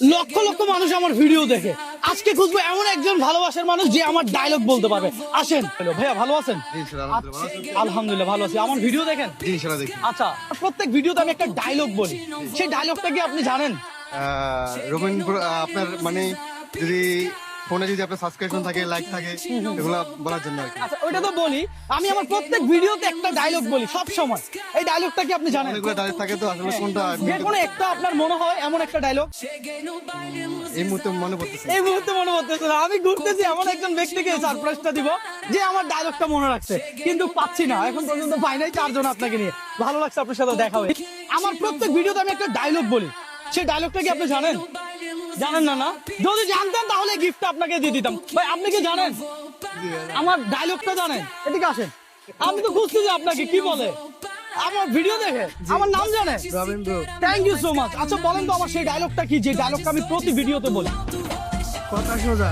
লক্ষ লক্ষ মানুষ আমার ভিডিও দেখে, আজকে খুঁজবো এমন একজন ভালোবাসার মানুষ যে আমার ডায়লগ বলতে পারবে। আসেন। হ্যালো ভাইয়া, ভালো আছেন? আলহামদুলিল্লাহ ভালো আছি। আমার ভিডিও দেখেন? আচ্ছা, প্রত্যেক ভিডিওতে আমি একটা ডায়লগ বলি, সেই ডায়লগটা কি আপনি জানেন? রবীন্দ্র আপনার মানে যদি ফোনে যদি আপনার সাবস্ক্রিপশন থাকে, লাইক থাকে, এগুলো বলার জন্য আর কি। আচ্ছা, ওইটা তো বলি। আমি আমার প্রত্যেক ভিডিওতে একটা ডায়লগ বলি সব সময়। এই ডায়লগটা কি আপনি জানেন? অনেকগুলো ডায়লগ থাকে তো, আসলে কোনটা যে কোনো একটা আপনার মনে হয় এমন একটা ডায়লগ? এই মুহূর্তে মনে পড়তেছে না। এই মুহূর্তে মনে পড়তেছে না। আমি ঘুরতেছি এমন একজন ব্যক্তিকে সারপ্রাইজটা দিব যে আমার ডায়লগটা মনে রাখছে, কিন্তু পাচ্ছি না, এখন পর্যন্ত পাই নাই। 4 জন আপনাকে নিয়ে ভালো লাগছে আপনার সাথে দেখা হয়ে। আমার প্রত্যেক ভিডিওতে আমি একটা ডায়লগ বলি, সেই ডায়লগটা কি আপনি জানেন? জানেন না? না, যদি জানতেন তাহলে গিফটটা আপনাকে দিয়ে দিতাম। ভাই আপনি কি জানেন আমার ডায়লগটা? জানেন? এদিকে আসেন। আমি তো খুঁজতেছি আপনাকে, কি বলে আমার ভিডিও দেখে আমার নাম জানে? Rabindra. Thank you so much. আচ্ছা বলেন তো আমার সেই ডায়লগটা কি, যে ডায়লগটা আমি প্রতি ভিডিওতে বলি? কথা সোজা।